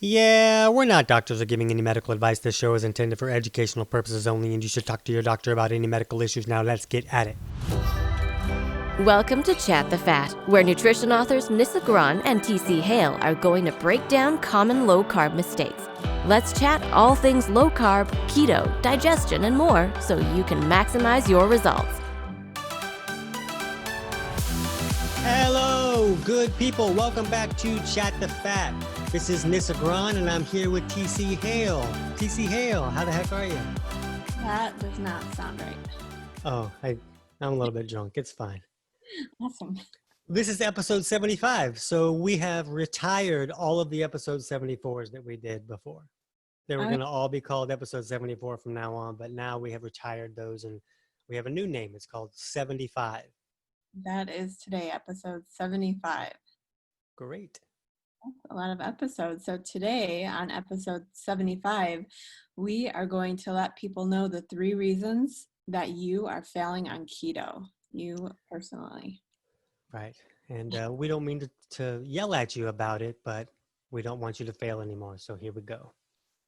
Yeah, we're not doctors or giving any medical advice. This show is intended for educational purposes only, and you should talk to your doctor about any medical issues. Now, let's get at it. Welcome to Chat the Fat, where nutrition authors Nissa Graun and TC Hale are going to break down common low-carb mistakes. Let's chat all things low-carb, keto, digestion, and more so you can maximize your results. Hello, good people. Welcome back to Chat the Fat. This is Nissa Graun, and I'm here with TC Hale. TC Hale, how the heck are you? That does not sound right. Oh, I'm a little bit drunk. It's fine. Awesome. This is episode 75, so we have retired all of the episode 74s that we did before. They were going to all be called episode 74 from now on, but now we have retired those, and we have a new name. It's called 75. That is today, episode 75. Great. That's a lot of episodes. So today on episode 75, we are going to let people know the 3 reasons that you are failing on keto, you personally. Right. And we don't mean to yell at you about it, but we don't want you to fail anymore. So here we go.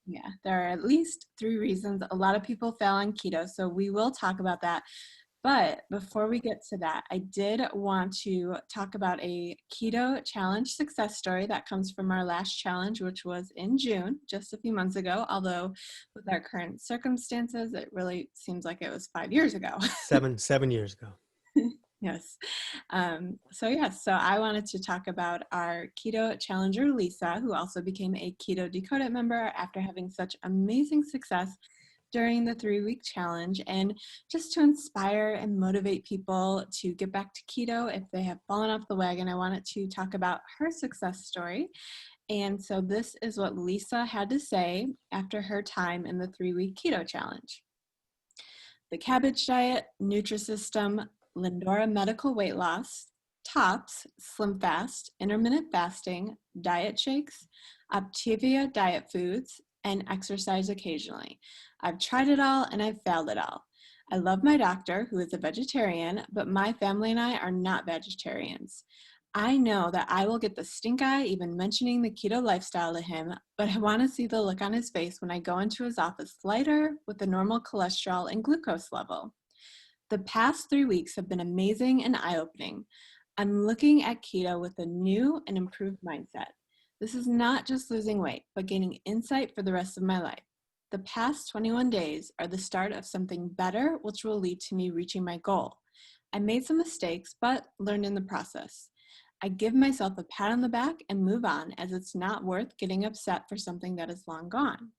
Yeah, there are at least 3 reasons. A lot of people fail on keto, so we will talk about that. But before we get to that, I did want to talk about a keto challenge success story that comes from our last challenge, which was in June, just a few months ago. Although with our current circumstances, it really seems like it was 5 years ago. 7 years ago. Yes. So I wanted to talk about our keto challenger, Lisa, who also became a Keto Decoded member after having such amazing success during the 3-week challenge, and just to inspire and motivate people to get back to keto if they have fallen off the wagon. I wanted to talk about her success story. And so this is what Lisa had to say after her time in the 3-week keto challenge. The cabbage diet, Nutrisystem, Lindora medical weight loss, TOPS, Slim Fast, intermittent fasting, diet shakes, Optavia diet foods, and exercise occasionally. I've tried it all and I've failed it all. I love my doctor, who is a vegetarian, but my family and I are not vegetarians. I know that I will get the stink eye even mentioning the keto lifestyle to him, but I want to see the look on his face when I go into his office lighter with the normal cholesterol and glucose level. The past 3 weeks have been amazing and eye-opening. I'm looking at keto with a new and improved mindset. This is not just losing weight, but gaining insight for the rest of my life. The past 21 days are the start of something better, which will lead to me reaching my goal. I made some mistakes, but learned in the process. I give myself a pat on the back and move on, as it's not worth getting upset for something that is long gone.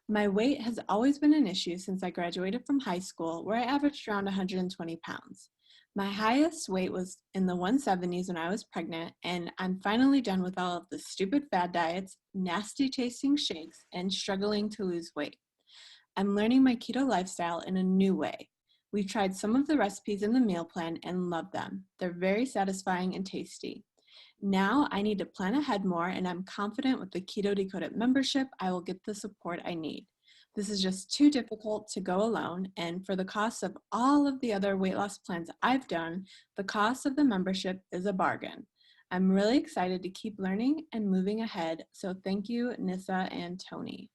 My weight has always been an issue since I graduated from high school, where I averaged around 120 pounds. My highest weight was in the 170s when I was pregnant, and I'm finally done with all of the stupid fad diets, nasty tasting shakes, and struggling to lose weight. I'm learning my keto lifestyle in a new way. We've tried some of the recipes in the meal plan and love them. They're very satisfying and tasty. Now I need to plan ahead more, and I'm confident with the Keto Decoded membership, I will get the support I need. This is just too difficult to go alone, and for the cost of all of the other weight loss plans I've done, the cost of the membership is a bargain. I'm really excited to keep learning and moving ahead, so thank you, Nissa and Tony.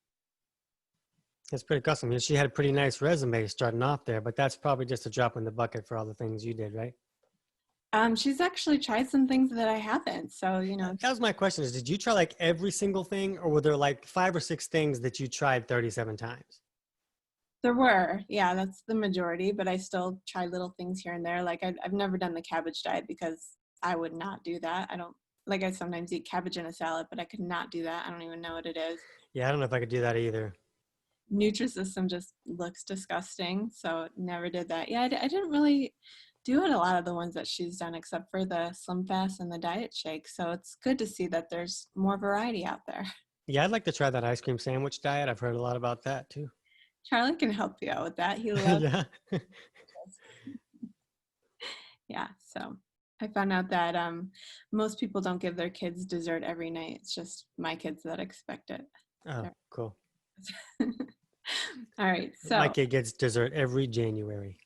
That's pretty awesome. She had a pretty nice resume starting off there, but that's probably just a drop in the bucket for all the things you did, right? She's actually tried some things that I haven't, so, That was my question is, did you try like every single thing, or were there like 5 or 6 things that you tried 37 times? There were, yeah, that's the majority, but I still try little things here and there. Like I've never done the cabbage diet because I would not do that. I sometimes eat cabbage in a salad, but I could not do that. I don't even know what it is. Yeah, I don't know if I could do that either. Nutrisystem just looks disgusting, so never did that. Yeah, I didn't really do it a lot of the ones that she's done, except for the Slim Fast and the diet shake. So it's good to see that there's more variety out there. Yeah, I'd like to try that ice cream sandwich diet. I've heard a lot about that too. Charlie can help you out with that. He loves Yeah. Yeah, so I found out that most people don't give their kids dessert every night. It's just my kids that expect it. Oh, cool. All right, so My kid gets dessert every January.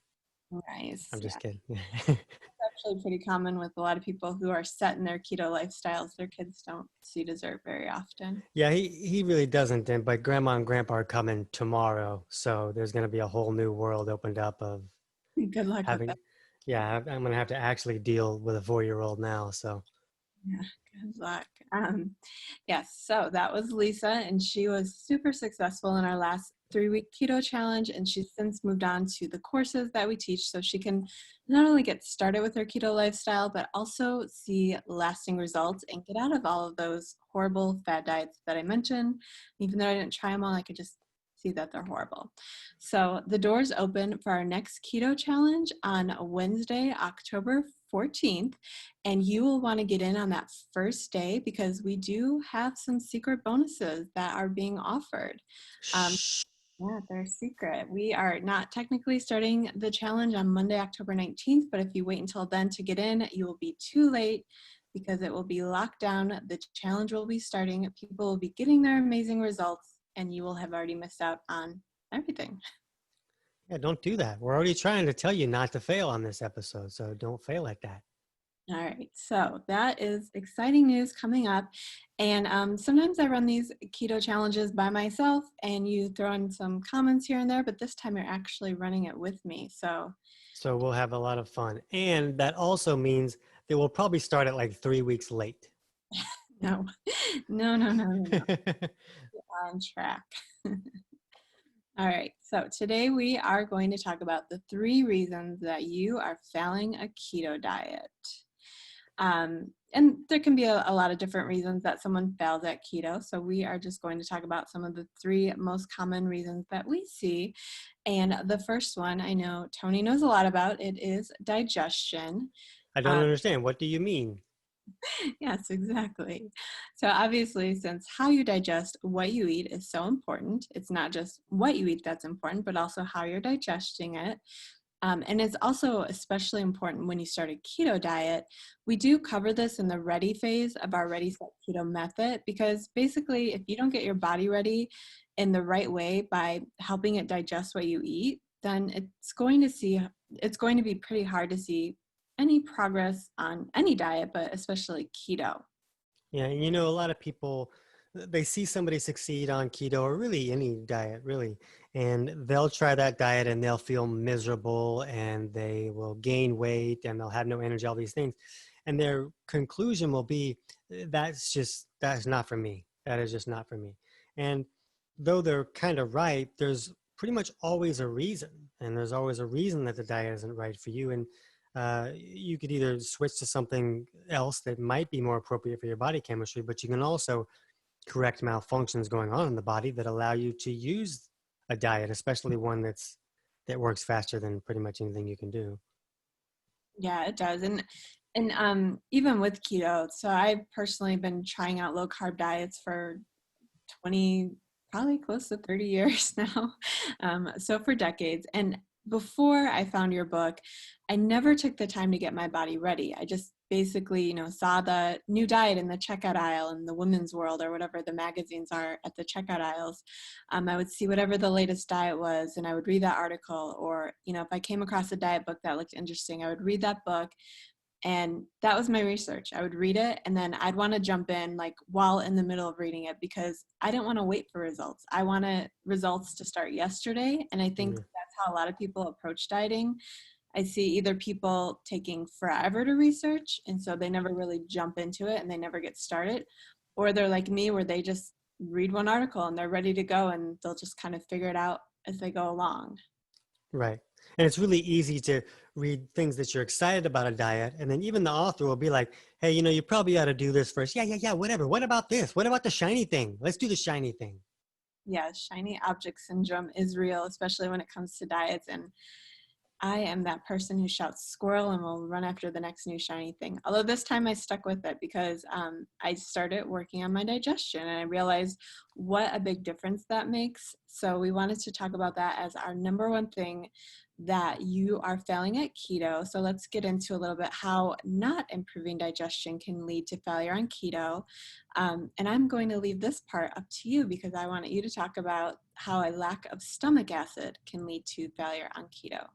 Nice. I'm Yeah. just kidding. Actually pretty common with a lot of people who are set in their keto lifestyles. Their kids don't see dessert very often. Yeah, he really doesn't. But grandma and grandpa are coming tomorrow, so there's going to be a whole new world opened up of Good luck with having. that. Yeah, I'm going to have to actually deal with a 4-year-old now. So Yeah, good luck. Yes, so that was Lisa, and she was super successful in our last 3-week keto challenge, and she's since moved on to the courses that we teach so she can not only get started with her keto lifestyle, but also see lasting results and get out of all of those horrible fad diets that I mentioned. Even though I didn't try them all, I could just see that they're horrible. So the doors open for our next keto challenge on Wednesday, October 14th. And you will want to get in on that first day because we do have some secret bonuses that are being offered. Um, shh. yeah, they're secret. We are not technically starting the challenge on Monday, October 19th, but if you wait until then to get in, you will be too late because it will be locked down. The challenge will be starting. People will be getting their amazing results, and you will have already missed out on everything. Yeah, don't do that. We're already trying to tell you not to fail on this episode, so don't fail like that. All right, so that is exciting news coming up. And sometimes I run these keto challenges by myself and you throw in some comments here and there, but this time you're actually running it with me. So So we'll have a lot of fun, and that also means that we'll probably start at like 3 weeks late. no, no, on track. All right, so today we are going to talk about the 3 reasons that you are failing a keto diet. And there can be a lot of different reasons that someone fails at keto. So we are just going to talk about some of the 3 most common reasons that we see. And the first one I know Tony knows a lot about. It is digestion. I don't Um, understand. What do you mean? yes, exactly. So obviously, since how you digest what you eat is so important, it's not just what you eat that's important, but also how you're digesting it. And it's also especially important when you start a keto diet. We do cover this in the ready phase of our Ready Set Keto method because basically, if you don't get your body ready in the right way by helping it digest what you eat, then it's going to be pretty hard to see any progress on any diet, but especially keto. Yeah, and a lot of people, they see somebody succeed on keto or really any diet, really, and they'll try that diet and they'll feel miserable and they will gain weight and they'll have no energy, all these things. And their conclusion will be, that's not for me. That is just not for me. And though they're kind of right, there's pretty much always a reason. And there's always a reason that the diet isn't right for you. And you could either switch to something else that might be more appropriate for your body chemistry, but you can also correct malfunctions going on in the body that allow you to use a diet, especially one that works faster than pretty much anything you can do. Yeah, it does. And even with keto, so I've personally been trying out low carb diets for 20, probably close to 30 years now. So for decades. And before I found your book, I never took the time to get my body ready. I just basically, saw the new diet in the checkout aisle in the Women's World or whatever the magazines are at the checkout aisles. I would see whatever the latest diet was and I would read that article, or, if I came across a diet book that looked interesting, I would read that book. And that was my research. I would read it and then I'd want to jump in like while in the middle of reading it because I didn't want to wait for results. I wanted results to start yesterday. And I think Mm. that's how a lot of people approach dieting. I see either people taking forever to research and so they never really jump into it and they never get started, or they're like me where they just read one article and they're ready to go and they'll just kind of figure it out as they go along. Right. And it's really easy to read things that you're excited about a diet. And then even the author will be like, hey, you probably ought to do this first. Yeah, whatever. What about this? What about the shiny thing? Let's do the shiny thing. Yeah, shiny object syndrome is real, especially when it comes to diets. And I am that person who shouts squirrel and will run after the next new shiny thing. Although this time I stuck with it because I started working on my digestion and I realized what a big difference that makes. So we wanted to talk about that as our number one thing that you are failing at keto. So let's get into a little bit how not improving digestion can lead to failure on keto. And I'm going to leave this part up to you because I want you to talk about how a lack of stomach acid can lead to failure on keto.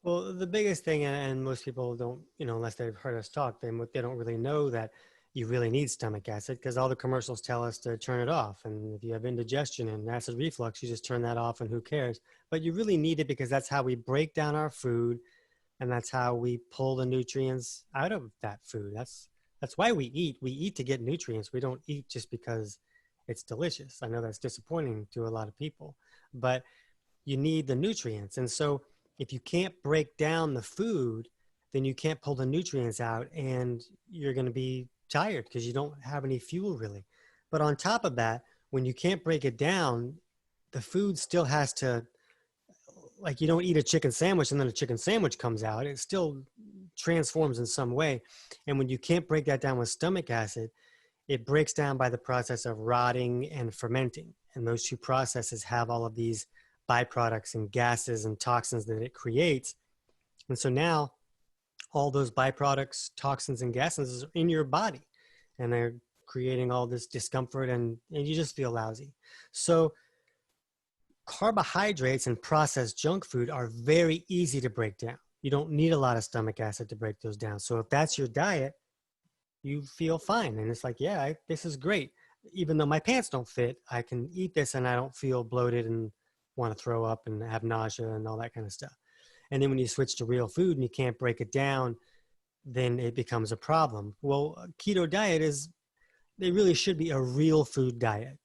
Well, the biggest thing, and most people don't, unless they've heard us talk, they don't really know that you really need stomach acid because all the commercials tell us to turn it off. And if you have indigestion and acid reflux, you just turn that off and who cares? But you really need it because that's how we break down our food and that's how we pull the nutrients out of that food. That's why we eat. We eat to get nutrients. We don't eat just because it's delicious. I know that's disappointing to a lot of people, but you need the nutrients. And so if you can't break down the food, then you can't pull the nutrients out and you're going to be tired because you don't have any fuel really. But on top of that, when you can't break it down, the food still has to, like you don't eat a chicken sandwich and then a chicken sandwich comes out. It still transforms in some way. And when you can't break that down with stomach acid, it breaks down by the process of rotting and fermenting. And those two processes have all of these byproducts and gases and toxins that it creates. And so now all those byproducts, toxins, and gases are in your body and they're creating all this discomfort and you just feel lousy. So carbohydrates and processed junk food are very easy to break down. You don't need a lot of stomach acid to break those down. So if that's your diet, you feel fine. And it's like, yeah, this is great. Even though my pants don't fit, I can eat this and I don't feel bloated and want to throw up and have nausea and all that kind of stuff. And then when you switch to real food and you can't break it down, then it becomes a problem. Well, a keto diet it really should be a real food diet.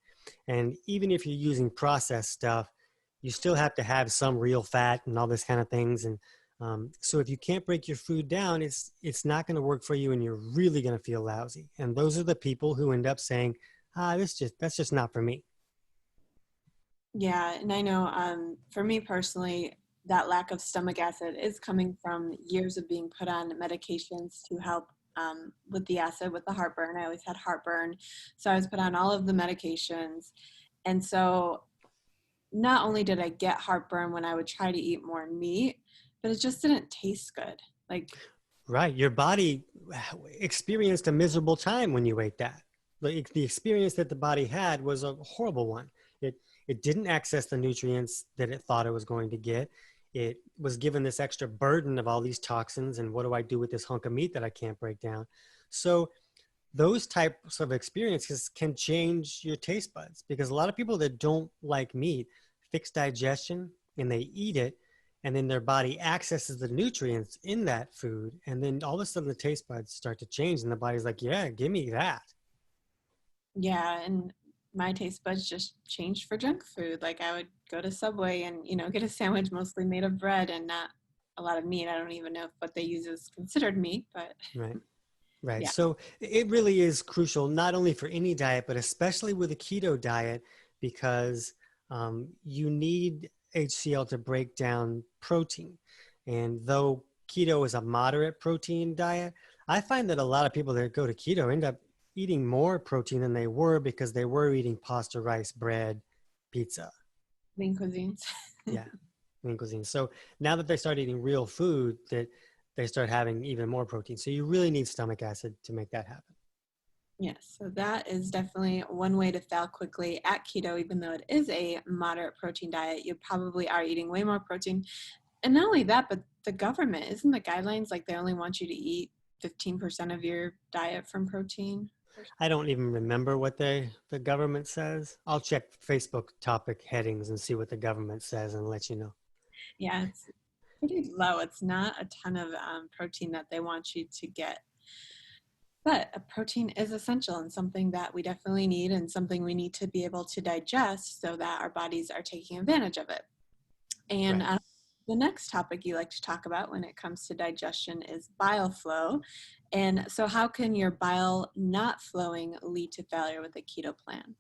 And even if you're using processed stuff, you still have to have some real fat and all this kind of things. And so if you can't break your food down, it's not going to work for you and you're really going to feel lousy. And those are the people who end up saying, that's just not for me. Yeah, and I know for me personally, that lack of stomach acid is coming from years of being put on medications to help with the acid, with the heartburn. I always had heartburn, so I was put on all of the medications. And so not only did I get heartburn when I would try to eat more meat, but it just didn't taste good. Right. Your body experienced a miserable time when you ate that. Like the experience that the body had was a horrible one. It didn't access the nutrients that it thought it was going to get. It was given this extra burden of all these toxins and what do I do with this hunk of meat that I can't break down? So those types of experiences can change your taste buds because a lot of people that don't like meat fix digestion and they eat it and then their body accesses the nutrients in that food. And then all of a sudden the taste buds start to change and the body's like, yeah, give me that. Yeah, and my taste buds just changed for junk food. Like I would go to Subway and, get a sandwich mostly made of bread and not a lot of meat. I don't even know if what they use is considered meat, but. Right. Yeah. So it really is crucial, not only for any diet, but especially with a keto diet, because you need HCl to break down protein. And though keto is a moderate protein diet, I find that a lot of people that go to keto end up eating more protein than they were because they were eating pasta, rice, bread, pizza. Lean cuisines. Yeah, lean cuisine. So now that they start eating real food, that they start having even more protein. So you really need stomach acid to make that happen. Yes, so that is definitely one way to fail quickly at keto, even though it is a moderate protein diet. You probably are eating way more protein. And not only that, but the government, isn't the guidelines like they only want you to eat 15% of your diet from protein? I don't even remember what the government says. I'll check Facebook topic headings and see what the government says and let you know. Yeah, it's pretty low. It's not a ton of protein that they want you to get. But a protein is essential and something that we definitely need and something we need to be able to digest so that our bodies are taking advantage of it. And Right. the next topic you like to talk about when it comes to digestion is Bioflow. And so how can your bile not flowing lead to failure with a keto plan?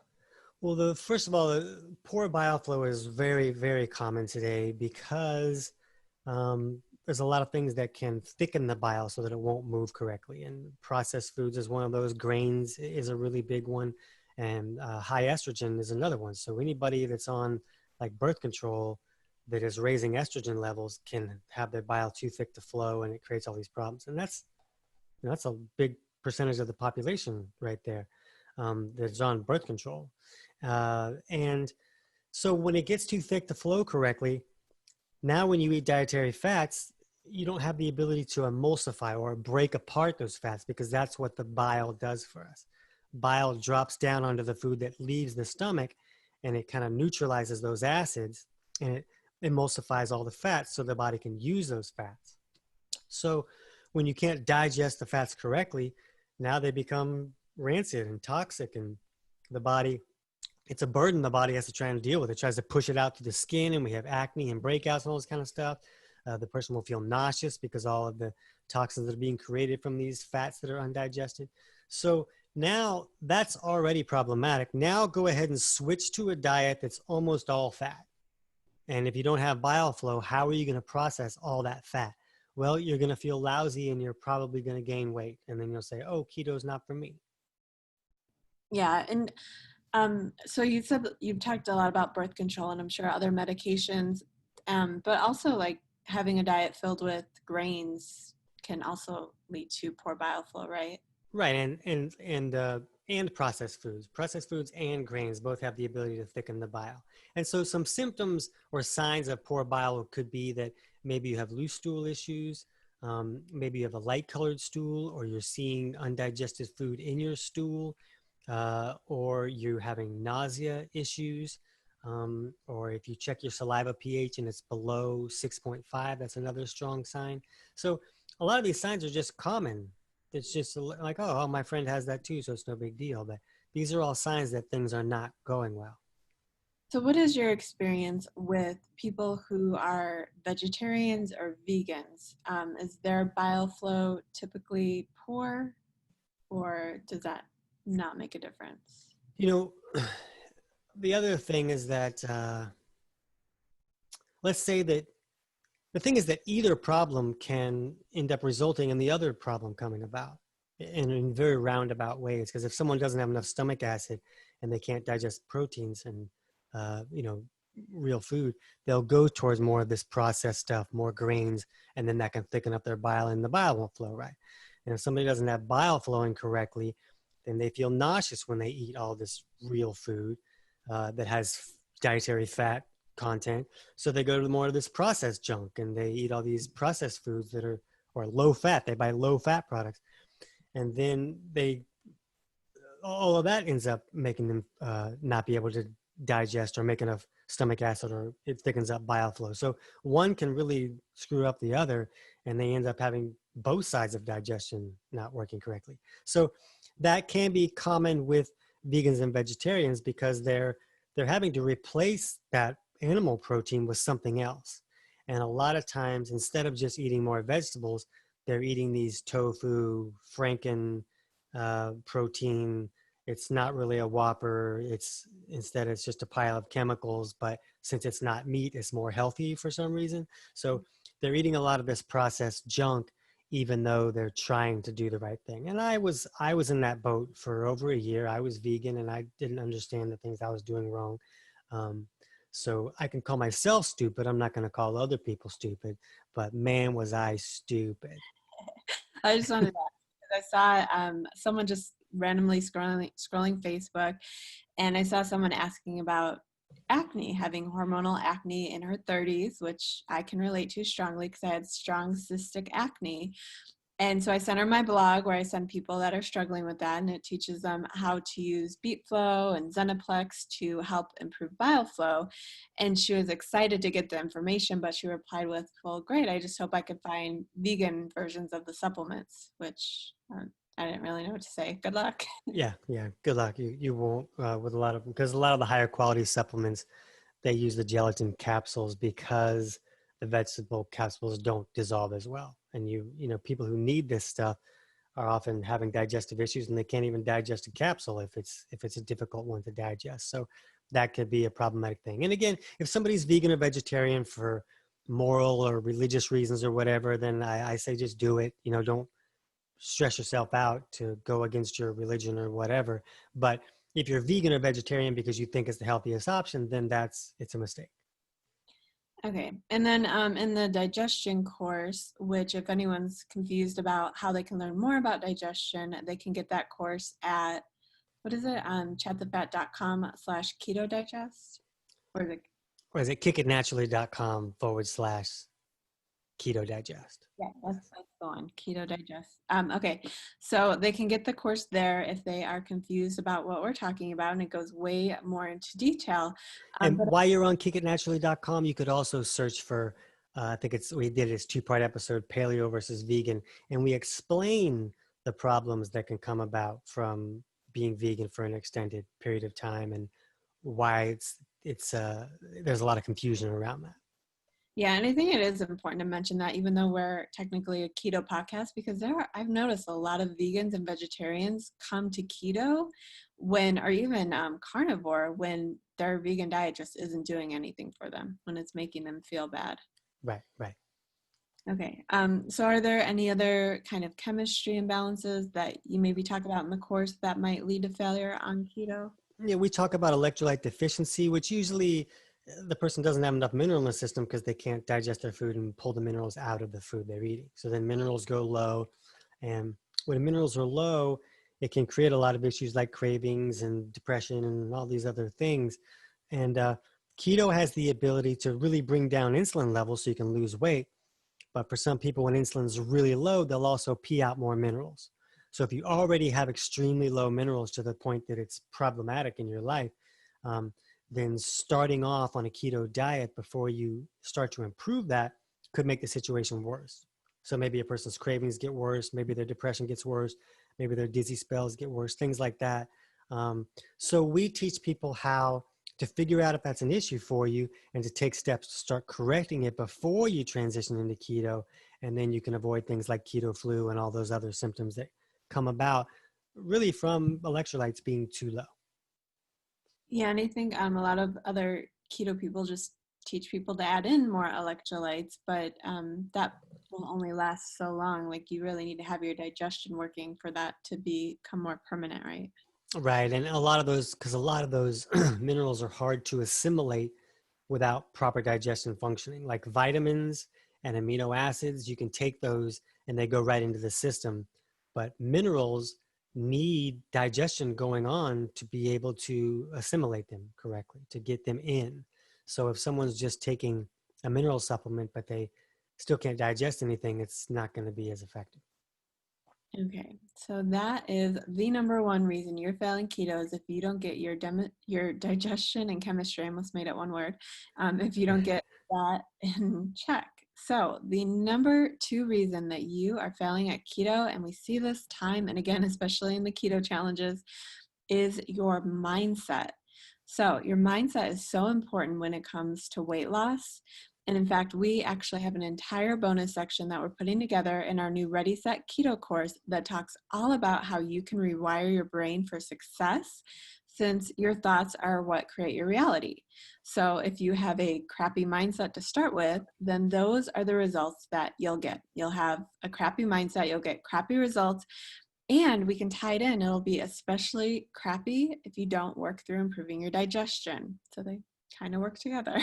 Well, first of all, poor bioflow is very, very common today because there's a lot of things that can thicken the bile so that it won't move correctly. And processed foods is one of those. Grains is a really big one. And high estrogen is another one. So anybody that's on like birth control that is raising estrogen levels can have their bile too thick to flow and it creates all these problems. And that's a big percentage of the population right there that's on birth control. And so when it gets too thick to flow correctly, now when you eat dietary fats, you don't have the ability to emulsify or break apart those fats, because that's what the bile does for us. Bile drops down onto the food that leaves the stomach, and it kind of neutralizes those acids, and it emulsifies all the fats so the body can use those fats. So when you can't digest the fats correctly, now they become rancid and toxic, and the body, it's a burden the body has to try and deal with. It tries to push it out to the skin, and we have acne and breakouts and all this kind of stuff. The person will feel nauseous because all of the toxins that are being created from these fats that are undigested. So now that's already problematic. Now go ahead and switch to a diet that's almost all fat. And if you don't have Bioflow, how are you going to process all that fat? Well, you're going to feel lousy, and you're probably going to gain weight. And then you'll say, oh, keto's not for me. Yeah. And so you said that you've talked a lot about birth control, and I'm sure other medications, but also like having a diet filled with grains can also lead to poor bioflow, right? Right. And processed foods and grains both have the ability to thicken the bile. And so some symptoms or signs of poor bile could be that maybe you have loose stool issues. Maybe you have a light colored stool, or you're seeing undigested food in your stool, or you're having nausea issues. Or if you check your saliva pH and it's below 6.5, that's another strong sign. So a lot of these signs are just common. It's just like, oh, my friend has that too, so it's no big deal. But these are all signs that things are not going well. So what is your experience with people who are vegetarians or vegans? Is their bioflow typically poor, or does that not make a difference? You know, the other thing is that, let's say that the thing is that either problem can end up resulting in the other problem coming about in very roundabout ways. Because if someone doesn't have enough stomach acid and they can't digest proteins and, real food, they'll go towards more of this processed stuff, more grains, and then that can thicken up their bile, and the bile won't flow right. And if somebody doesn't have bile flowing correctly, then they feel nauseous when they eat all this real food that has dietary fat content. So they go to more of this processed junk, and they eat all these processed foods that are, or low fat. They buy low fat products, and then all of that ends up making them not be able to digest or make enough stomach acid, or it thickens up bioflow. So one can really screw up the other, and they end up having both sides of digestion not working correctly. So that can be common with vegans and vegetarians, because they're having to replace that animal protein with something else. And a lot of times, instead of just eating more vegetables, they're eating these tofu, franken protein. It's not really a Whopper. Instead it's just a pile of chemicals, but since it's not meat, it's more healthy for some reason. So they're eating a lot of this processed junk, even though they're trying to do the right thing. And I was in that boat for over a year. I was vegan, and I didn't understand the things I was doing wrong. So I can call myself stupid. I'm not going to call other people stupid, but man, was I stupid. I just wanted to ask, because I saw someone just randomly scrolling Facebook, and I saw someone asking about acne, having hormonal acne in her 30s, which I can relate to strongly because I had strong cystic acne. And so I sent her my blog where I send people that are struggling with that, and it teaches them how to use Beatflow and Zenaplex to help improve bioflow. And she was excited to get the information, but she replied with, well, great, I just hope I could find vegan versions of the supplements, which I didn't really know what to say. Good luck. Yeah. Good luck. You won't with a lot of, because a lot of the higher quality supplements, they use the gelatin capsules because the vegetable capsules don't dissolve as well. And people who need this stuff are often having digestive issues, and they can't even digest a capsule if it's a difficult one to digest. So that could be a problematic thing. And again, if somebody's vegan or vegetarian for moral or religious reasons or whatever, then I say just do it. Don't stress yourself out to go against your religion or whatever. But if you're vegan or vegetarian because you think it's the healthiest option, then it's a mistake. Okay. And then in the digestion course, which if anyone's confused about how they can learn more about digestion, they can get that course at, what is it? chatthefat.com/keto digest? Or is it Or is it kickitnaturally.com/keto Keto Digest. Yeah, that's the one, Keto Digest. Okay, so they can get the course there if they are confused about what we're talking about, and it goes way more into detail. And But while you're on kickitnaturally.com, you could also search for, I think we did this 2-part episode, paleo versus vegan, and we explain the problems that can come about from being vegan for an extended period of time and why there's a lot of confusion around that. yeah, and I think it is important to mention that even though we're technically a keto podcast, because I've noticed a lot of vegans and vegetarians come to keto or even carnivore when their vegan diet just isn't doing anything for them, when it's making them feel bad. Right. Okay, so are there any other kind of chemistry imbalances that you maybe talk about in the course that might lead to failure on keto? Yeah, we talk about electrolyte deficiency, which usually the person doesn't have enough mineral in the system because they can't digest their food and pull the minerals out of the food they're eating. So then minerals go low. And when minerals are low, it can create a lot of issues like cravings and depression and all these other things. And keto has the ability to really bring down insulin levels so you can lose weight. But for some people, when insulin's really low, they'll also pee out more minerals. So if you already have extremely low minerals to the point that it's problematic in your life, then starting off on a keto diet before you start to improve that could make the situation worse. So maybe a person's cravings get worse, maybe their depression gets worse, maybe their dizzy spells get worse, things like that. So we teach people how to figure out if that's an issue for you and to take steps to start correcting it before you transition into keto. And then you can avoid things like keto flu and all those other symptoms that come about really from electrolytes being too low. Yeah, and I think a lot of other keto people just teach people to add in more electrolytes, but that will only last so long. Like you really need to have your digestion working for that to become more permanent, right? Right. And a lot of those minerals are hard to assimilate without proper digestion functioning. Like vitamins and amino acids, you can take those and they go right into the system. But minerals need digestion going on to be able to assimilate them correctly, to get them in. So if someone's just taking a mineral supplement, but they still can't digest anything, it's not going to be as effective. Okay, so that is the number one reason you're failing keto is if you don't get your digestion and chemistry, I almost made it one word, if you don't get that in check. So the number two reason that you are failing at keto, and we see this time and again, especially in the keto challenges, is your mindset. So your mindset is so important when it comes to weight loss. And in fact, we actually have an entire bonus section that we're putting together in our new Ready, Set, Keto course that talks all about how you can rewire your brain for success, since your thoughts are what create your reality. So if you have a crappy mindset to start with, then those are the results that you'll get. You'll have a crappy mindset, you'll get crappy results, and we can tie it in. It'll be especially crappy if you don't work through improving your digestion. So they kind of work together.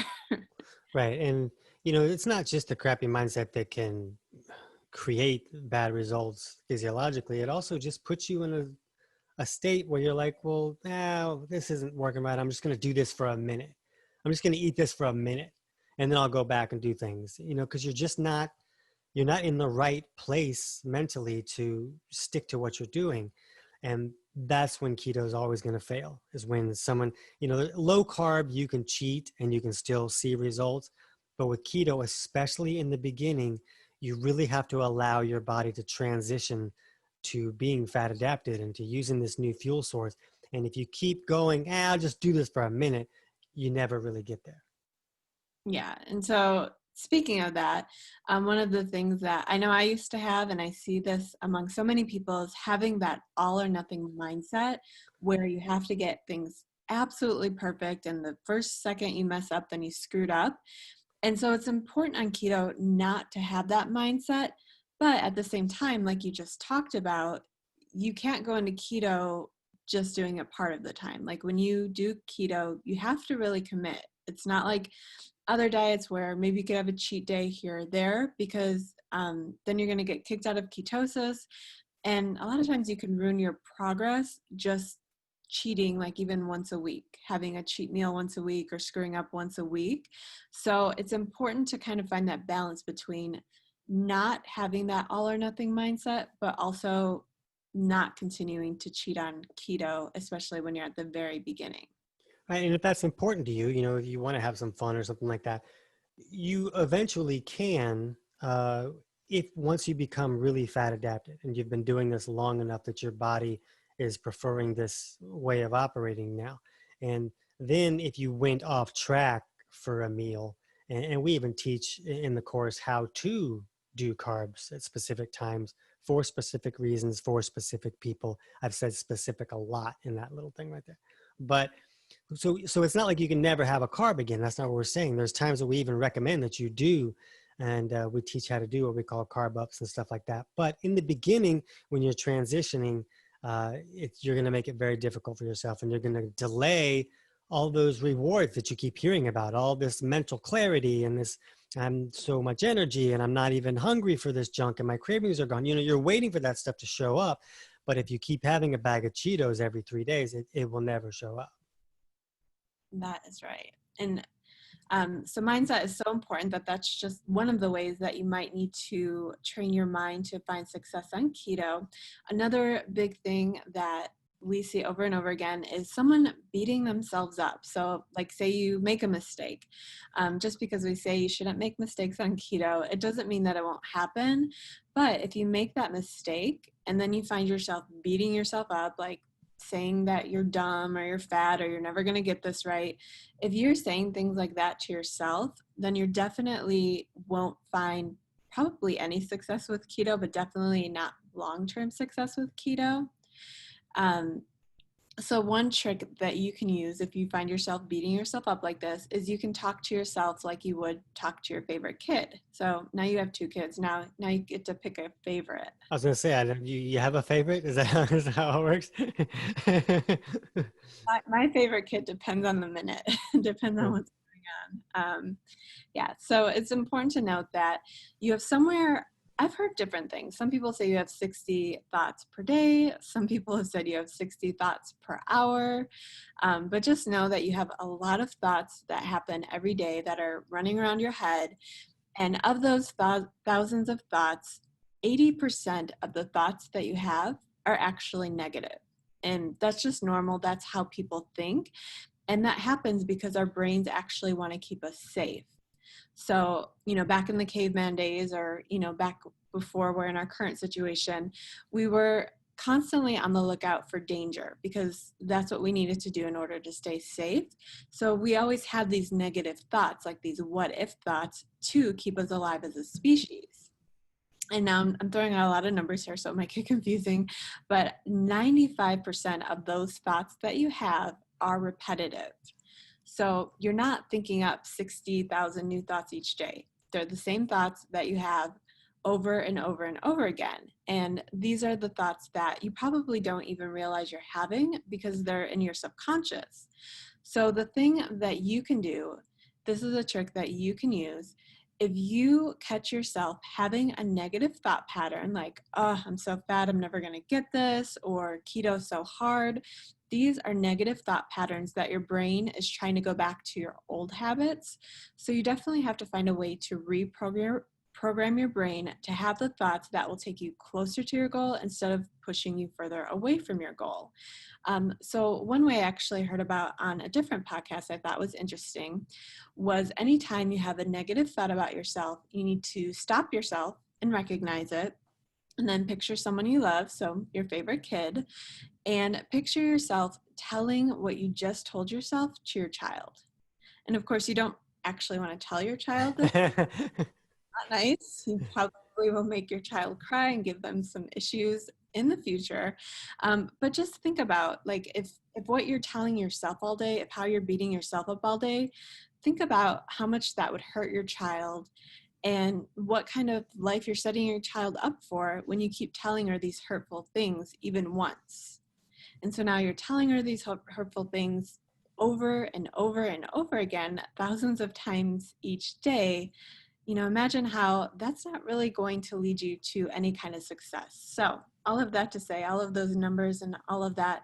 Right. And, it's not just a crappy mindset that can create bad results physiologically. It also just puts you in a state where you're like, well, now this isn't working right. I'm just going to do this for a minute. I'm just going to eat this for a minute and then I'll go back and do things, because you're not in the right place mentally to stick to what you're doing. And that's when keto is always going to fail, is when someone, low carb, you can cheat and you can still see results. But with keto, especially in the beginning, you really have to allow your body to transition to being fat adapted and to using this new fuel source. And if you keep going, I'll just do this for a minute, you never really get there. Yeah. And so speaking of that, one of the things that I know I used to have, and I see this among so many people, is having that all or nothing mindset where you have to get things absolutely perfect. And the first second you mess up, then you screwed up. And so it's important on keto not to have that mindset. But at the same time, like you just talked about, you can't go into keto just doing it part of the time. Like when you do keto, you have to really commit. It's not like other diets where maybe you could have a cheat day here or there, because then you're going to get kicked out of ketosis. And a lot of times you can ruin your progress just cheating, like even once a week, having a cheat meal once a week or screwing up once a week. So it's important to kind of find that balance between not having that all or nothing mindset, but also not continuing to cheat on keto, especially when you're at the very beginning. Right. And if that's important to you, if you want to have some fun or something like that, you eventually can, if once you become really fat adapted and you've been doing this long enough that your body is preferring this way of operating now. And then if you went off track for a meal, and we even teach in the course how to do carbs at specific times for specific reasons for specific people. I've said specific a lot in that little thing right there. But so it's not like you can never have a carb again. That's not what we're saying. There's times that we even recommend that you do, and we teach how to do what we call carb ups and stuff like that. But in the beginning, when you're transitioning, you're going to make it very difficult for yourself, and you're going to delay all those rewards that you keep hearing about, all this mental clarity and this, I'm so much energy and I'm not even hungry for this junk and my cravings are gone. You're waiting for that stuff to show up. But if you keep having a bag of Cheetos every 3 days, it will never show up. That is right. And so mindset is so important that's just one of the ways that you might need to train your mind to find success on keto. Another big thing that we see over and over again is someone beating themselves up. So like say you make a mistake, just because we say you shouldn't make mistakes on keto, it doesn't mean that it won't happen. But if you make that mistake and then you find yourself beating yourself up, like saying that you're dumb or you're fat or you're never going to get this right, if you're saying things like that to yourself, then you definitely won't find probably any success with keto, but definitely not long-term success with keto. So one trick that you can use if you find yourself beating yourself up like this is you can talk to yourself like you would talk to your favorite kid. So now you have 2 kids. Now you get to pick a favorite. I was going to say, you have a favorite? Is that how it works? My favorite kid depends on the minute. Depends on what's going on. Yeah, so it's important to note that you have somewhere, I've heard different things. Some people say you have 60 thoughts per day. Some people have said you have 60 thoughts per hour. But just know that you have a lot of thoughts that happen every day that are running around your head. And of those thousands of thoughts, 80% of the thoughts that you have are actually negative. And that's just normal. That's how people think. And that happens because our brains actually want to keep us safe. So, back in the caveman days or, back before we're in our current situation, we were constantly on the lookout for danger because that's what we needed to do in order to stay safe. So we always had these negative thoughts, like these what if thoughts, to keep us alive as a species. And now I'm throwing out a lot of numbers here, so it might get confusing, but 95% of those thoughts that you have are repetitive. So you're not thinking up 60,000 new thoughts each day. They're the same thoughts that you have over and over and over again. And these are the thoughts that you probably don't even realize you're having because they're in your subconscious. So the thing that you can do, this is a trick that you can use. If you catch yourself having a negative thought pattern, like, oh, I'm so fat, I'm never going to get this, or keto's so hard, these are negative thought patterns that your brain is trying to go back to your old habits. So you definitely have to find a way to program your brain to have the thoughts that will take you closer to your goal instead of pushing you further away from your goal. So one way I actually heard about on a different podcast I thought was interesting was anytime you have a negative thought about yourself, you need to stop yourself and recognize it. And then picture someone you love, so your favorite kid, and picture yourself telling what you just told yourself to your child. And of course, you don't actually want to tell your child this. Not nice. You probably will make your child cry and give them some issues in the future. But just think about, like, if what you're telling yourself all day, if how you're beating yourself up all day, think about how much that would hurt your child and what kind of life you're setting your child up for when you keep telling her these hurtful things even once. And so now you're telling her these hurtful things over and over and over again, thousands of times each day. Imagine how that's not really going to lead you to any kind of success. So all of that to say, all of those numbers and all of that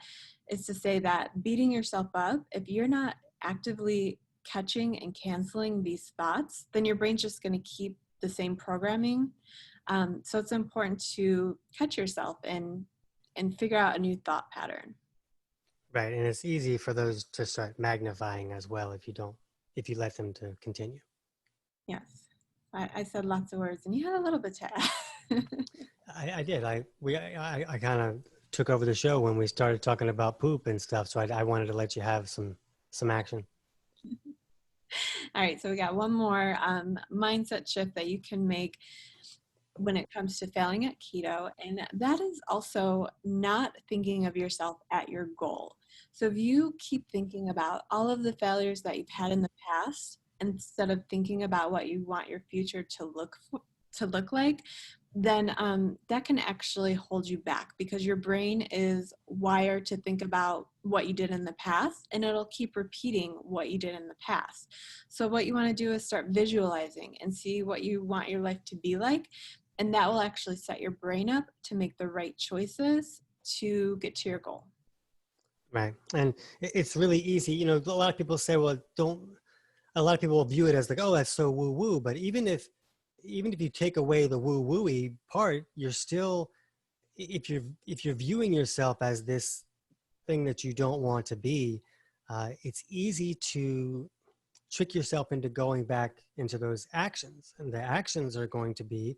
is to say that beating yourself up, if you're not actively catching and canceling these thoughts, then your brain's just going to keep the same programming. So it's important to catch yourself and figure out a new thought pattern. Right. And it's easy for those to start magnifying as well if you let them to continue. Yes. I said lots of words and you had a little bit to add. I did. I kind of took over the show when we started talking about poop and stuff. So I wanted to let you have some action. All right. So we got one more mindset shift that you can make when it comes to failing at keto. And that is also not thinking of yourself at your goal. So if you keep thinking about all of the failures that you've had in the past, instead of thinking about what you want your future to look like, then that can actually hold you back, because your brain is wired to think about what you did in the past, and it'll keep repeating what you did in the past. So what you want to do is start visualizing and see what you want your life to be like, and that will actually set your brain up to make the right choices to get to your goal. Right. And it's really easy. You know, a lot of people say, well, a lot of people will view it as like, oh, that's so woo woo. But even if you take away the woo wooey part, you're still, if you're viewing yourself as this thing that you don't want to be, it's easy to trick yourself into going back into those actions. And the actions are going to be,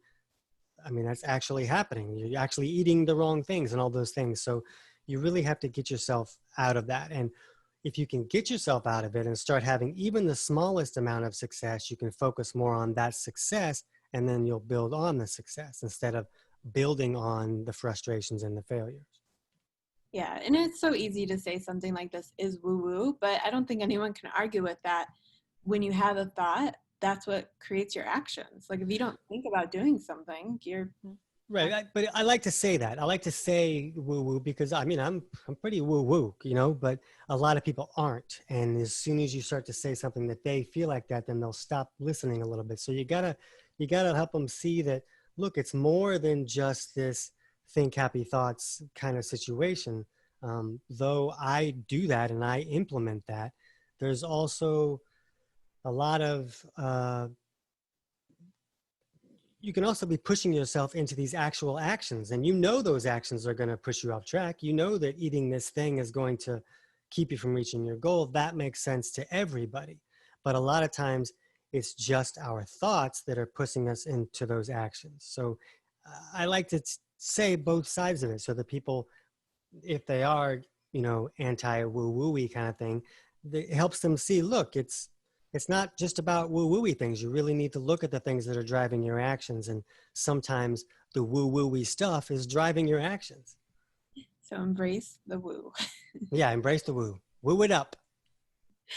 I mean, that's actually happening. You're actually eating the wrong things and all those things. So you really have to get yourself out of that. And if you can get yourself out of it and start having even the smallest amount of success, you can focus more on that success, and then you'll build on the success instead of building on the frustrations and the failures. Yeah, and it's so easy to say something like this is woo-woo, but I don't think anyone can argue with that. When you have a thought, that's what creates your actions. Like if you don't think about doing something, you're right. But I like to say that. I like to say woo-woo because I mean, I'm pretty woo-woo, you know, but a lot of people aren't. And as soon as you start to say something that they feel like that, then they'll stop listening a little bit. So you gotta help them see that, look, it's more than just this think happy thoughts kind of situation. Though I do that and I implement that, there's also a lot of, you can also be pushing yourself into these actual actions, and you know those actions are going to push you off track. You know that eating this thing is going to keep you from reaching your goal. That makes sense to everybody. But a lot of times it's just our thoughts that are pushing us into those actions. So I like to say both sides of it, so that people, if they are, you know, anti-woo-woo-y kind of thing, it helps them see, look, it's not just about woo-woo-y things. You really need to look at the things that are driving your actions. And sometimes the woo-woo-y stuff is driving your actions. So embrace the woo. Yeah, embrace the woo. Woo it up.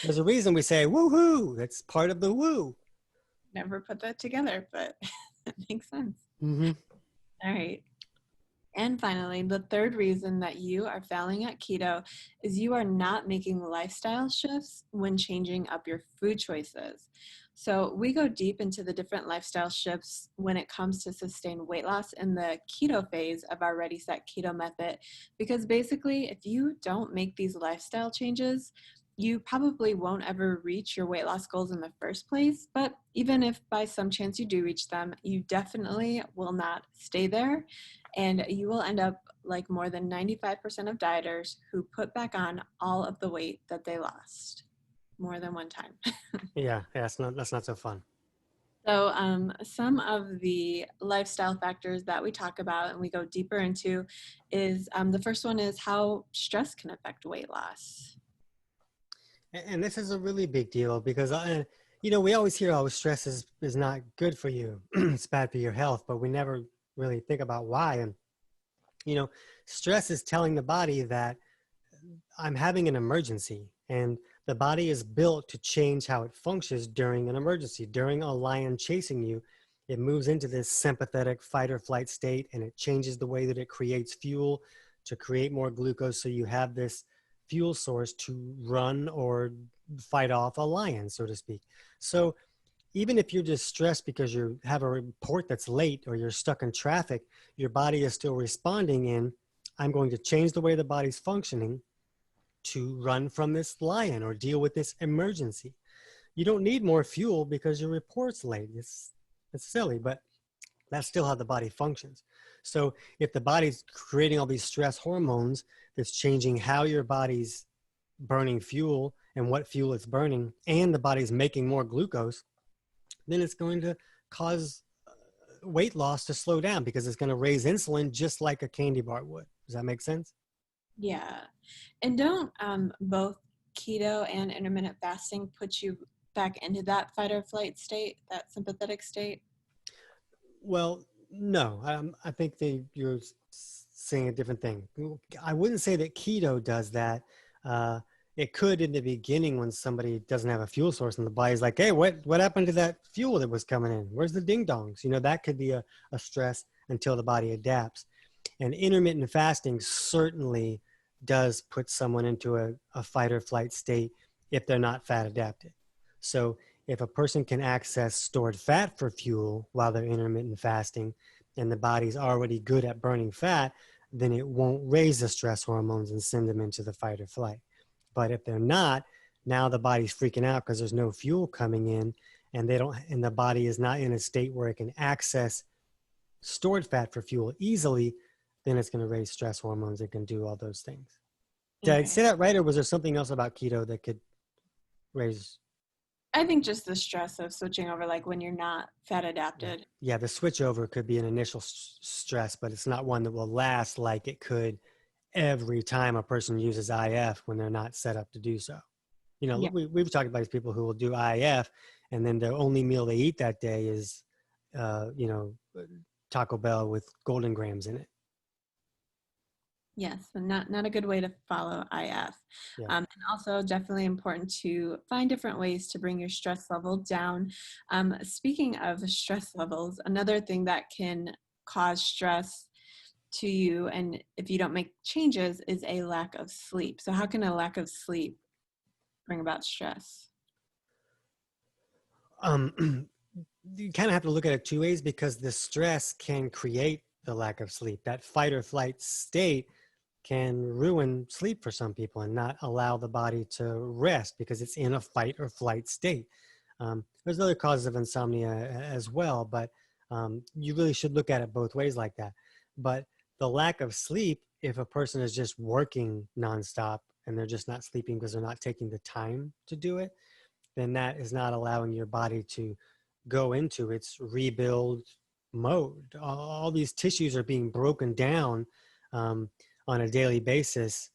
There's a reason we say woo-hoo. That's part of the woo. Never put that together, but that makes sense. Mm-hmm. All right. And finally, the third reason that you are failing at keto is you are not making lifestyle shifts when changing up your food choices. So we go deep into the different lifestyle shifts when it comes to sustained weight loss in the keto phase of our Ready Set Keto method, because basically if you don't make these lifestyle changes, you probably won't ever reach your weight loss goals in the first place. But even if by some chance you do reach them, you definitely will not stay there. And you will end up like more than 95% of dieters who put back on all of the weight that they lost more than one time. Yeah, that's not so fun. So some of the lifestyle factors that we talk about and we go deeper into is the first one is how stress can affect weight loss. And this is a really big deal because, you know, we always hear, oh, stress is not good for you. It's bad for your health, but we never really think about why. And, you know, stress is telling the body that I'm having an emergency, and the body is built to change how it functions during an emergency. During a lion chasing you, it moves into this sympathetic fight or flight state, and it changes the way that it creates fuel to create more glucose. So you have this fuel source to run or fight off a lion, so to speak. So even if you're just stressed because you have a report that's late or you're stuck in traffic, your body is still responding in, I'm going to change the way the body's functioning to run from this lion or deal with this emergency. You don't need more fuel because your report's late. It's silly, but that's still how the body functions. So if the body's creating all these stress hormones that's changing how your body's burning fuel and what fuel it's burning, and the body's making more glucose, then it's going to cause weight loss to slow down because it's going to raise insulin just like a candy bar would. Does that make sense? Yeah. And don't both keto and intermittent fasting put you back into that fight or flight state, that sympathetic state? Well, no, I think that you're saying a different thing. I wouldn't say that keto does that. It could in the beginning when somebody doesn't have a fuel source and the body's like, hey, what happened to that fuel that was coming in? Where's the ding dongs? You know, that could be a stress until the body adapts. And intermittent fasting certainly does put someone into a fight or flight state if they're not fat adapted. So if a person can access stored fat for fuel while they're intermittent fasting and the body's already good at burning fat, then it won't raise the stress hormones and send them into the fight or flight. But if they're not, now the body's freaking out because there's no fuel coming in and the body is not in a state where it can access stored fat for fuel easily, then it's going to raise stress hormones. It can do all those things. Did I say that right? Or was there something else about keto that could raise? I think just the stress of switching over, like when you're not fat adapted. Yeah, the switch over could be an initial stress, but it's not one that will last like it could every time a person uses IF when they're not set up to do so. You know, Yeah. we've talked about these people who will do IF and then the only meal they eat that day is, Taco Bell with Golden Grams in it. Yes, and not a good way to follow IF. Yeah. And also definitely important to find different ways to bring your stress level down. Speaking of stress levels, another thing that can cause stress to you, and if you don't make changes, is a lack of sleep. So how can a lack of sleep bring about stress? You kind of have to look at it two ways because the stress can create the lack of sleep. That fight or flight state can ruin sleep for some people and not allow the body to rest because it's in a fight or flight state. There's other causes of insomnia as well, but you really should look at it both ways like that. But the lack of sleep, if a person is just working nonstop and they're just not sleeping because they're not taking the time to do it, then that is not allowing your body to go into its rebuild mode. All these tissues are being broken down on a daily basis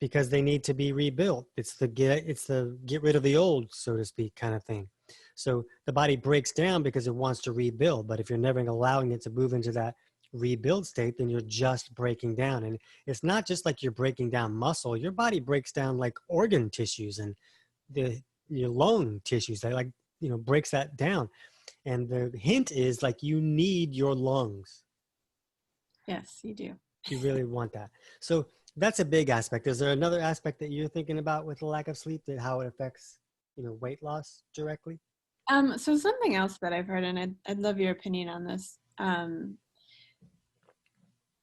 because they need to be rebuilt. It's the get rid of the old, so to speak, kind of thing. So the body breaks down because it wants to rebuild. But if you're never allowing it to move into that rebuild state, then you're just breaking down. And it's not just like you're breaking down muscle. Your body breaks down like organ tissues and your lung tissues. That breaks that down. And the hint is like you need your lungs. Yes, you do. You really want that. So that's a big aspect. Is there another aspect that you're thinking about with the lack of sleep, that how it affects, weight loss directly? So something else that I've heard, and I'd love your opinion on this.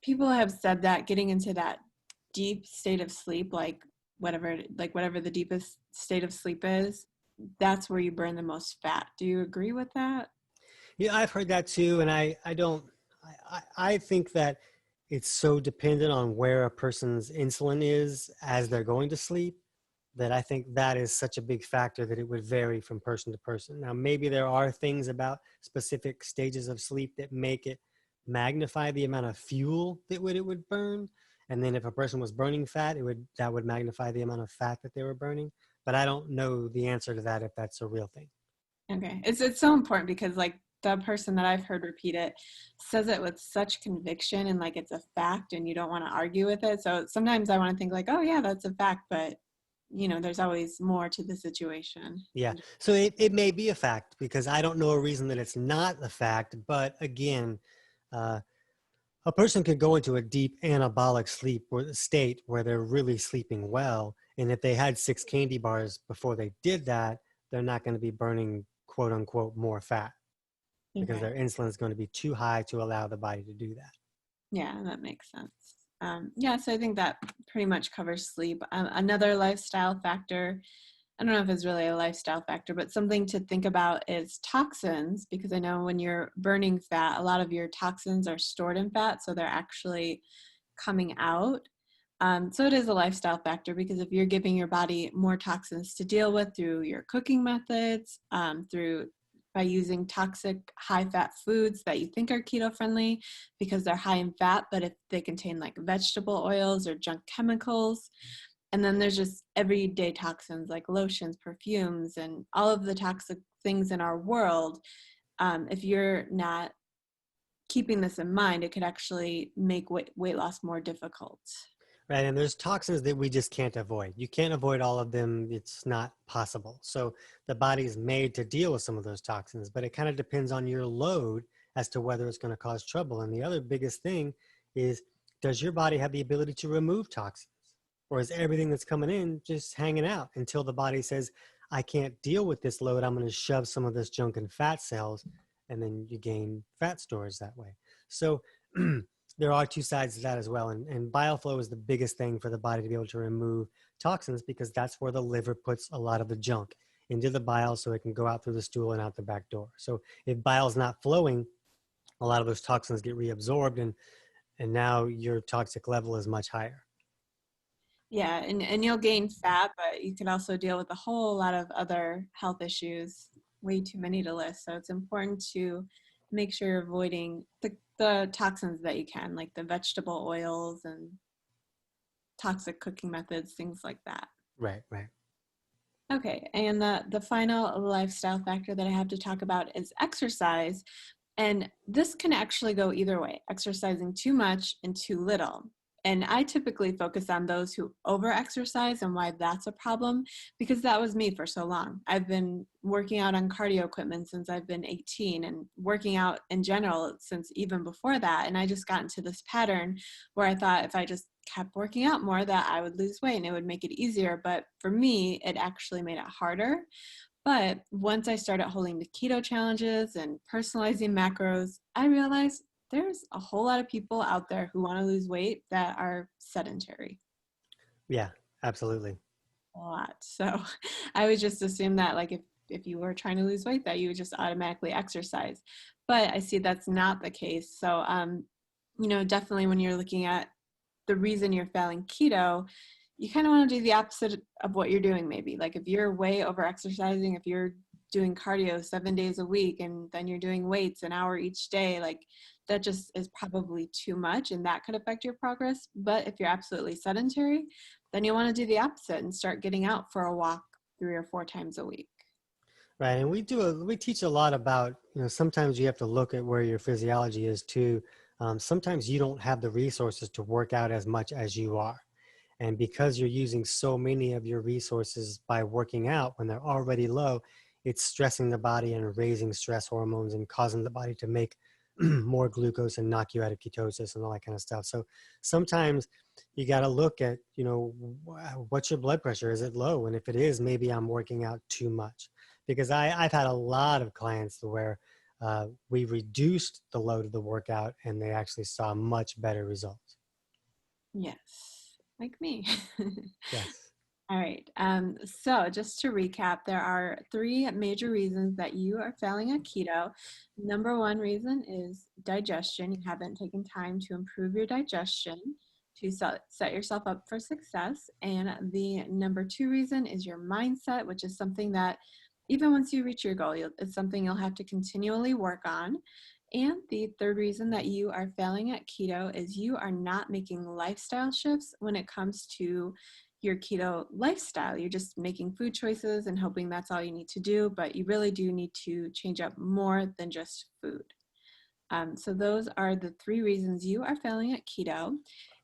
People have said that getting into that deep state of sleep, like whatever the deepest state of sleep is, that's where you burn the most fat. Do you agree with that? Yeah, I've heard that too. And I think that it's so dependent on where a person's insulin is as they're going to sleep, that I think that is such a big factor that it would vary from person to person. Now, maybe there are things about specific stages of sleep that make it magnify the amount of fuel that it would burn. And then if a person was burning fat, that would magnify the amount of fat that they were burning. But I don't know the answer to that, if that's a real thing. Okay. It's so important because like the person that I've heard repeat it says it with such conviction and like it's a fact and you don't want to argue with it. So sometimes I want to think like, oh yeah, that's a fact, but there's always more to the situation. Yeah. So it may be a fact because I don't know a reason that it's not a fact. But again, a person could go into a deep anabolic sleep state where they're really sleeping well. And if they had 6 candy bars before they did that, they're not going to be burning, quote unquote, more fat because their insulin is going to be too high to allow the body to do that. Yeah, that makes sense. So I think that pretty much covers sleep. Another lifestyle factor I don't know if it's really a lifestyle factor, but something to think about is toxins, because I know when you're burning fat, a lot of your toxins are stored in fat, so they're actually coming out. So it is a lifestyle factor, because if you're giving your body more toxins to deal with through your cooking methods, by using toxic high-fat foods that you think are keto-friendly because they're high in fat, but if they contain like vegetable oils or junk chemicals. And then there's just everyday toxins like lotions, perfumes, and all of the toxic things in our world. If you're not keeping this in mind, it could actually make weight loss more difficult. Right. And there's toxins that we just can't avoid. You can't avoid all of them. It's not possible. So the body's made to deal with some of those toxins, but it kind of depends on your load as to whether it's going to cause trouble. And the other biggest thing is, does your body have the ability to remove toxins? Or is everything that's coming in just hanging out until the body says, I can't deal with this load, I'm going to shove some of this junk in fat cells, and then you gain fat storage that way. So there are two sides to that as well. And Bioflow is the biggest thing for the body to be able to remove toxins, because that's where the liver puts a lot of the junk into the bile so it can go out through the stool and out the back door. So if bile's not flowing, a lot of those toxins get reabsorbed, and now your toxic level is much higher. Yeah, and you'll gain fat, but you can also deal with a whole lot of other health issues, way too many to list. So it's important to make sure you're avoiding the toxins that you can, like the vegetable oils and toxic cooking methods, things like that. Right, right. Okay, and the final lifestyle factor that I have to talk about is exercise. And this can actually go either way, exercising too much and too little. And I typically focus on those who over-exercise and why that's a problem, because that was me for so long. I've been working out on cardio equipment since I've been 18, and working out in general since even before that. And I just got into this pattern where I thought if I just kept working out more that I would lose weight and it would make it easier. But for me, it actually made it harder. But once I started holding the keto challenges and personalizing macros, I realized there's a whole lot of people out there who want to lose weight that are sedentary. Yeah, absolutely. A lot. So I would just assume that like if you were trying to lose weight, that you would just automatically exercise. But I see that's not the case. So definitely when you're looking at the reason you're failing keto, you kind of want to do the opposite of what you're doing maybe. Like if you're way over exercising, if you're doing cardio 7 days a week and then you're doing weights an hour each day, like that just is probably too much, and that could affect your progress. But if you're absolutely sedentary, then you want to do the opposite and start getting out for a walk 3 or 4 times a week. Right. And we teach a lot about, sometimes you have to look at where your physiology is too. Sometimes you don't have the resources to work out as much as you are. And because you're using so many of your resources by working out when they're already low, it's stressing the body and raising stress hormones and causing the body to make more glucose and knock you out of ketosis and all that kind of stuff. So sometimes you got to look at, what's your blood pressure? Is it low? And if it is, maybe I'm working out too much. Because I've had a lot of clients where we reduced the load of the workout and they actually saw much better results. Yes, like me. Yes. All right. So just to recap, there are 3 major reasons that you are failing at keto. Number 1 reason is digestion. You haven't taken time to improve your digestion to set yourself up for success. And the number 2 reason is your mindset, which is something that even once you reach your goal, it's something you'll have to continually work on. And the 3rd reason that you are failing at keto is you are not making lifestyle shifts when it comes to your keto lifestyle. You're just making food choices and hoping that's all you need to do, but you really do need to change up more than just food. So those are the 3 reasons you are failing at keto.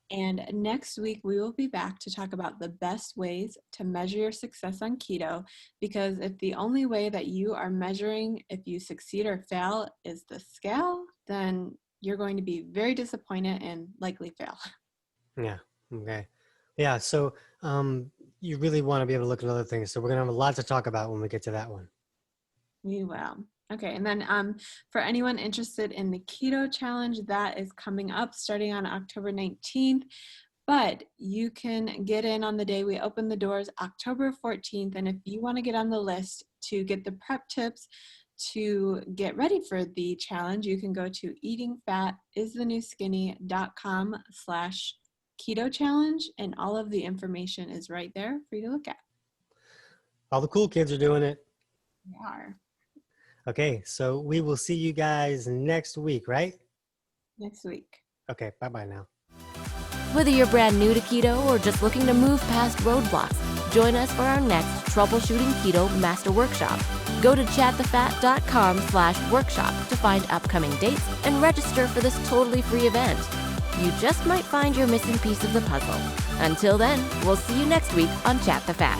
And next week, we will be back to talk about the best ways to measure your success on keto, because if the only way that you are measuring if you succeed or fail is the scale, then you're going to be very disappointed and likely fail. Yeah. Okay. Yeah. So you really want to be able to look at other things. So we're going to have a lot to talk about when we get to that one. We will. Okay, and then for anyone interested in the keto challenge, that is coming up starting on October 19th. But you can get in on the day we open the doors, October 14th. And if you want to get on the list to get the prep tips to get ready for the challenge, you can go to eatingfatisthenewskinny.com/keto challenge, and all of the information is right there for you to look at. All the cool kids are doing it. They are. Okay, so we will see you guys next week, right? Next week. Okay, bye-bye now. Whether you're brand new to keto or just looking to move past roadblocks, join us for our next Troubleshooting Keto Master Workshop. Go to chatthefat.com/workshop to find upcoming dates and register for this totally free event. You just might find your missing piece of the puzzle. Until then, we'll see you next week on Chat the Fat.